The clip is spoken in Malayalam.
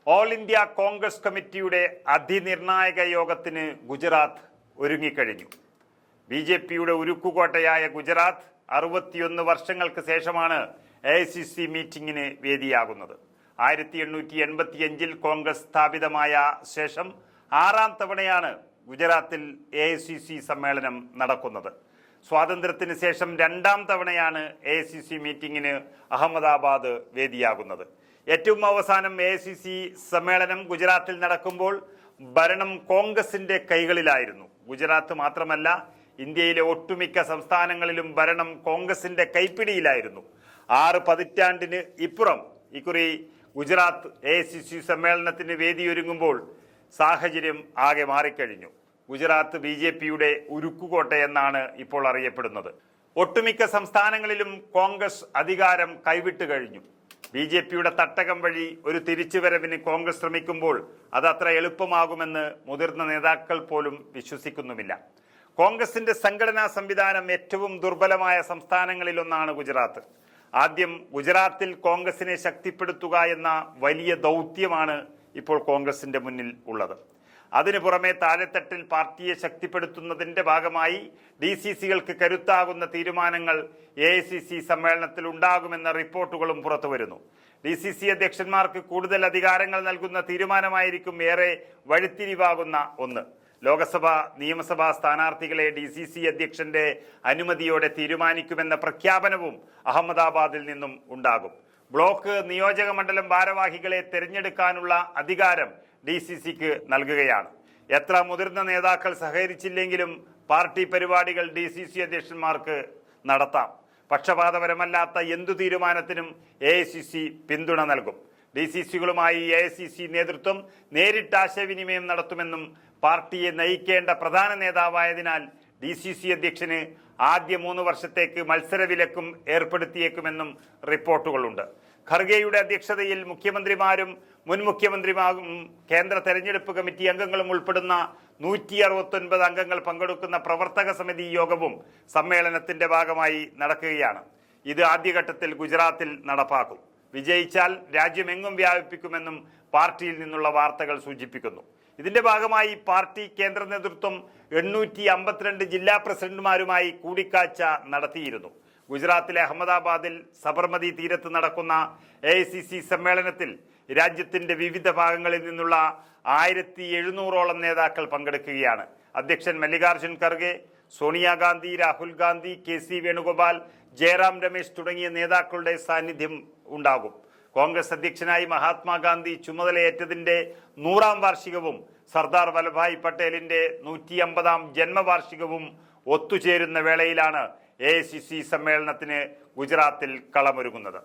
ഓൾ ഇന്ത്യ കോൺഗ്രസ് കമ്മിറ്റിയുടെ അതിനിർണായക യോഗത്തിന് ഗുജറാത്ത് ഒരുങ്ങിക്കഴിഞ്ഞു. ബി.ജെ.പിയുടെ ഉരുക്കുകോട്ടയായ ഗുജറാത്ത് 61 വർഷങ്ങൾക്ക് ശേഷമാണ് AICC മീറ്റിംഗിന് വേദിയാകുന്നത്. 1885 കോൺഗ്രസ് സ്ഥാപിതമായ ശേഷം 6ാം തവണയാണ് ഗുജറാത്തിൽ AICC സമ്മേളനം നടക്കുന്നത്. സ്വാതന്ത്ര്യത്തിന് ശേഷം 2ാം തവണയാണ് AICC മീറ്റിംഗിന് അഹമ്മദാബാദ് വേദിയാകുന്നത്. ഏറ്റവും അവസാനം AICC സമ്മേളനം ഗുജറാത്തിൽ നടക്കുമ്പോൾ ഭരണം കോൺഗ്രസിന്റെ കൈകളിലായിരുന്നു. ഗുജറാത്ത് മാത്രമല്ല, ഇന്ത്യയിലെ ഒട്ടുമിക്ക സംസ്ഥാനങ്ങളിലും ഭരണം കോൺഗ്രസിന്റെ കൈപ്പിടിയിലായിരുന്നു. 6 പതിറ്റാണ്ടിന് ഇപ്പുറം ഇക്കുറി ഗുജറാത്ത് AICC സമ്മേളനത്തിന് വേദിയൊരുങ്ങുമ്പോൾ സാഹചര്യം ആകെ മാറിക്കഴിഞ്ഞു. ഗുജറാത്ത് BJPയുടെ ഉരുക്കുകോട്ടയെന്നാണ് ഇപ്പോൾ അറിയപ്പെടുന്നത്. ഒട്ടുമിക്ക സംസ്ഥാനങ്ങളിലും കോൺഗ്രസ് അധികാരം കൈവിട്ട് കഴിഞ്ഞു. BJPയുടെ തട്ടകം വഴി ഒരു തിരിച്ചുവരവിന് കോൺഗ്രസ് ശ്രമിക്കുമ്പോൾ അതത്ര എളുപ്പമാകുമെന്ന് മുതിർന്ന നേതാക്കൾ പോലും വിശ്വസിക്കുന്നുമില്ല. കോൺഗ്രസിന്റെ സംഘടനാ സംവിധാനം ഏറ്റവും ദുർബലമായ സംസ്ഥാനങ്ങളിലൊന്നാണ് ഗുജറാത്ത്. ആദ്യം ഗുജറാത്തിൽ കോൺഗ്രസിനെ ശക്തിപ്പെടുത്തുക എന്ന വലിയ ദൗത്യമാണ് ഇപ്പോൾ കോൺഗ്രസിന്റെ മുന്നിൽ ഉള്ളത്. അതിനു പുറമെ താഴെത്തട്ടിൽ പാർട്ടിയെ ശക്തിപ്പെടുത്തുന്നതിന്റെ ഭാഗമായി DCCകൾക്ക് കരുത്താകുന്ന തീരുമാനങ്ങൾ AICC സമ്മേളനത്തിൽ ഉണ്ടാകുമെന്ന റിപ്പോർട്ടുകളും പുറത്തുവരുന്നു. DCC അധ്യക്ഷന്മാർക്ക് കൂടുതൽ അധികാരങ്ങൾ നൽകുന്ന തീരുമാനമായിരിക്കും ഏറെ വഴിത്തിരിവാകുന്ന ഒന്ന്. ലോക്സഭ നിയമസഭാ സ്ഥാനാർത്ഥികളെ DCC അധ്യക്ഷന്റെ അനുമതിയോടെ തീരുമാനിക്കുമെന്ന പ്രഖ്യാപനവും അഹമ്മദാബാദിൽ നിന്നും ഉണ്ടാകും. ബ്ലോക്ക് നിയോജക മണ്ഡലം ഭാരവാഹികളെ തിരഞ്ഞെടുക്കാനുള്ള അധികാരം DCCക്ക് നൽകുകയാണ്. എത്ര മുതിർന്ന നേതാക്കൾ സഹകരിച്ചില്ലെങ്കിലും പാർട്ടി പരിപാടികൾ DCC അധ്യക്ഷന്മാർക്ക് നടത്താം. പക്ഷപാതപരമല്ലാത്ത എന്തു തീരുമാനത്തിനും AICC പിന്തുണ നൽകും. DCCകളുമായി AICC നേതൃത്വം നേരിട്ട് ആശയവിനിമയം നടത്തുമെന്നും പാർട്ടിയെ നയിക്കേണ്ട പ്രധാന നേതാവായതിനാൽ DCC അധ്യക്ഷന് ആദ്യ 3 വർഷത്തേക്ക് മത്സരവിലക്കും ഏർപ്പെടുത്തിയേക്കുമെന്നും റിപ്പോർട്ടുകളുണ്ട്. ഖർഗെയുടെ അധ്യക്ഷതയിൽ മുഖ്യമന്ത്രിമാരും മുൻ മുഖ്യമന്ത്രിമാരും കേന്ദ്ര തെരഞ്ഞെടുപ്പ് കമ്മിറ്റി അംഗങ്ങളും ഉൾപ്പെടുന്ന 169 അംഗങ്ങൾ പങ്കെടുക്കുന്ന പ്രവർത്തക സമിതി യോഗവും സമ്മേളനത്തിന്റെ ഭാഗമായി നടക്കുകയാണ്. ഇത് ആദ്യഘട്ടത്തിൽ ഗുജറാത്തിൽ നടപ്പാക്കും. വിജയിച്ചാൽ രാജ്യമെങ്ങും വ്യാപിപ്പിക്കുമെന്നും പാർട്ടിയിൽ നിന്നുള്ള വാർത്തകൾ സൂചിപ്പിക്കുന്നു. ഇതിന്റെ ഭാഗമായി പാർട്ടി കേന്ദ്ര നേതൃത്വം 852 ജില്ലാ പ്രസിഡന്റുമാരുമായി കൂടിക്കാഴ്ച നടത്തിയിരുന്നു. ഗുജറാത്തിലെ അഹമ്മദാബാദിൽ സബർമതി തീരത്ത് നടക്കുന്ന AICC സമ്മേളനത്തിൽ രാജ്യത്തിന്റെ വിവിധ ഭാഗങ്ങളിൽ നിന്നുള്ള 1700ഓളം നേതാക്കൾ പങ്കെടുക്കുകയാണ്. അധ്യക്ഷൻ മല്ലികാർജുൻ ഖർഗെ, സോണിയാഗാന്ധി, രാഹുൽ ഗാന്ധി, KC വേണുഗോപാൽ, ജയറാം രമേശ് തുടങ്ങിയ നേതാക്കളുടെ സാന്നിധ്യം ഉണ്ടാകും. കോൺഗ്രസ് അധ്യക്ഷനായി മഹാത്മാഗാന്ധി ചുമതലയേറ്റതിന്റെ 100ാം വാർഷികവും സർദാർ വല്ലഭായ് പട്ടേലിന്റെ 150ാം ജന്മവാർഷികവും ഒത്തുചേരുന്ന വേളയിലാണ് AICC സമ്മേളനത്തിന് ഗുജറാത്തിൽ കളമൊരുങ്ങുന്നത്.